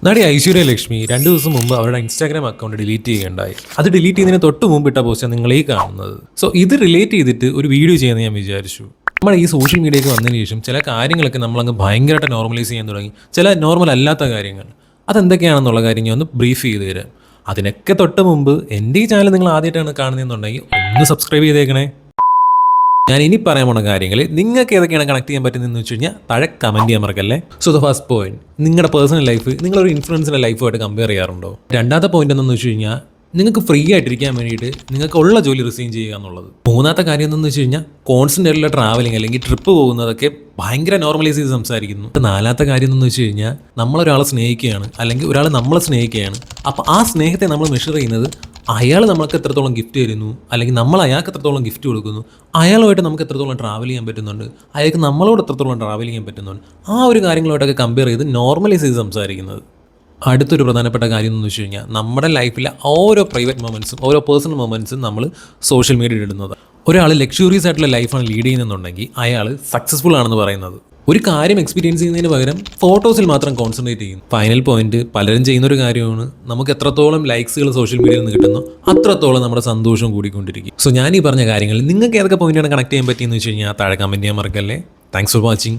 നടി ഐശ്വര്യലക്ഷ്മി 2 ദിവസം മുമ്പ് അവരുടെ ഇൻസ്റ്റാഗ്രാം അക്കൗണ്ട് ഡിലീറ്റ് ചെയ്യുകയുണ്ടായി. അത് ഡിലീറ്റ് ചെയ്യുന്നതിന് തൊട്ട് മുമ്പ് ഇട്ട പോസ്റ്റ് നിങ്ങൾ ഈ കാണുന്നത്. സോ ഇത് റിലേറ്റ് ചെയ്തിട്ട് ഒരു വീഡിയോ ചെയ്യാമെന്ന് ഞാൻ വിചാരിച്ചു. നമ്മൾ ഈ സോഷ്യൽ മീഡിയയ്ക്ക് വന്നതിന് ശേഷം ചില കാര്യങ്ങളൊക്കെ നമ്മളങ്ങ് ഭയങ്കരമായിട്ട് നോർമലൈസ് ചെയ്യാൻ തുടങ്ങി. ചില നോർമൽ അല്ലാത്ത കാര്യങ്ങൾ അതെന്തൊക്കെയാണെന്നുള്ള കാര്യം ഞാൻ ഒന്ന് ബ്രീഫ് ചെയ്ത് തരാം. അതിനൊക്കെ തൊട്ട് മുമ്പ് എൻ്റെ ഈ ചാനൽ നിങ്ങൾ ആദ്യമായിട്ടാണ് കാണുന്നതെന്നുണ്ടെങ്കിൽ ഒന്ന് സബ്സ്ക്രൈബ് ചെയ്തേക്കണേ. ഞാൻ ഇനി പറയാൻ പോണ കാര്യങ്ങൾ നിങ്ങൾക്ക് ഏതൊക്കെയാണ് കണക്ട് ചെയ്യാൻ പറ്റുന്നതെന്ന് വെച്ച് കഴിഞ്ഞാൽ താഴെ കമൻറ്റ് ചെയ്യാൻ മറക്കല്ലേ. സോ ദ ഫസ്റ്റ് പോയിന്റ്, നിങ്ങളുടെ പേഴ്സണൽ ലൈഫ് നിങ്ങളൊരു ഇൻഫ്ലുവൻസിൻ്റെ ലൈഫുമായിട്ട് കമ്പയർ ചെയ്യാറുണ്ടോ? രണ്ടാമത്തെ പോയിന്റ് എന്താണെന്ന് വെച്ച് കഴിഞ്ഞാൽ നിങ്ങൾക്ക് ഫ്രീ ആയിട്ടിരിക്കാൻ വേണ്ടിയിട്ട് നിങ്ങൾക്ക് ഉള്ള ജോലി റിസൈൻ ചെയ്യുക എന്നുള്ളത്. മൂന്നാമത്തെ കാര്യം എന്താണെന്ന് വെച്ച് കഴിഞ്ഞാൽ കോൺസ്റ്റൻ്റ് ആയിട്ടുള്ള ട്രാവലിംഗ് അല്ലെങ്കിൽ ട്രിപ്പ് പോകുന്നതൊക്കെ ഭയങ്കര നോർമലൈസ് ചെയ്ത് സംസാരിക്കുന്നു. നാലാമത്തെ കാര്യം എന്താണെന്ന് വെച്ച് കഴിഞ്ഞാൽ നമ്മളൊരാളെ സ്നേഹിക്കുകയാണ് അല്ലെങ്കിൽ ഒരാൾ നമ്മളെ സ്നേഹിക്കുകയാണ്. അപ്പോൾ ആ സ്നേഹത്തെ നമ്മൾ മെഷർ ചെയ്യുന്നത് അയാൾ നമ്മൾക്ക് എത്രത്തോളം ഗിഫ്റ്റ് തരുന്നു, അല്ലെങ്കിൽ നമ്മൾ അയാൾക്ക് എത്രത്തോളം ഗിഫ്റ്റ് കൊടുക്കുന്നു, അയാളുമായിട്ട് നമുക്ക് എത്രത്തോളം ട്രാവൽ ചെയ്യാൻ പറ്റുന്നുണ്ട്, അയാൾക്ക് നമ്മളോട് എത്രത്തോളം ട്രാവൽ ചെയ്യാൻ പറ്റുന്നുണ്ട്, ആ ഒരു കാര്യങ്ങളുമായിട്ടൊക്കെ കമ്പയർ ചെയ്ത് നോർമലൈസ് ചെയ്ത് സംസാരിക്കുന്നത്. അടുത്തൊരു പ്രധാനപ്പെട്ട കാര്യം എന്ന് വെച്ച് കഴിഞ്ഞാൽ നമ്മുടെ ലൈഫിലെ ഓരോ പ്രൈവറ്റ് മൊമെൻറ്റ്സും ഓരോ പേഴ്സണൽ മൊമെൻറ്റ്സും നമ്മൾ സോഷ്യൽ മീഡിയയിൽ ഇടുന്നത്. ഒരാൾ ലക്ഷൂറിയസ് ആയിട്ടുള്ള ലൈഫാണ് ലീഡ് ചെയ്യുന്നുണ്ടെങ്കിൽ അയാൾ സക്സസ്ഫുൾ ആണെന്ന് പറയുന്നത്. ഒരു കാര്യം എക്സ്പീരിയൻസ് ചെയ്യുന്നതിന് പകരം ഫോട്ടോസിൽ മാത്രം കോൺസെൻട്രേറ്റ് ചെയ്യും. ഫൈനൽ പോയിന്റ്, പലരും ചെയ്യുന്നൊരു കാര്യമാണ്, നമുക്ക് എത്രത്തോളം ലൈക്സുകൾ സോഷ്യൽ മീഡിയയിൽ നിന്ന് കിട്ടുന്നു അത്രത്തോളം നമ്മുടെ സന്തോഷം കൂടിക്കൊണ്ടിരിക്കും. സോ ഞാൻ ഈ പറഞ്ഞ കാര്യങ്ങൾ നിങ്ങൾക്ക് ഏതൊക്കെ പോയിന്റാണ് കണക്ട് ചെയ്യാൻ പറ്റിയെന്ന് വെച്ച് കഴിഞ്ഞാൽ താഴെ കമൻറ്റ് ചെയ്യാൻ മറക്കല്ലേ. Thanks for watching.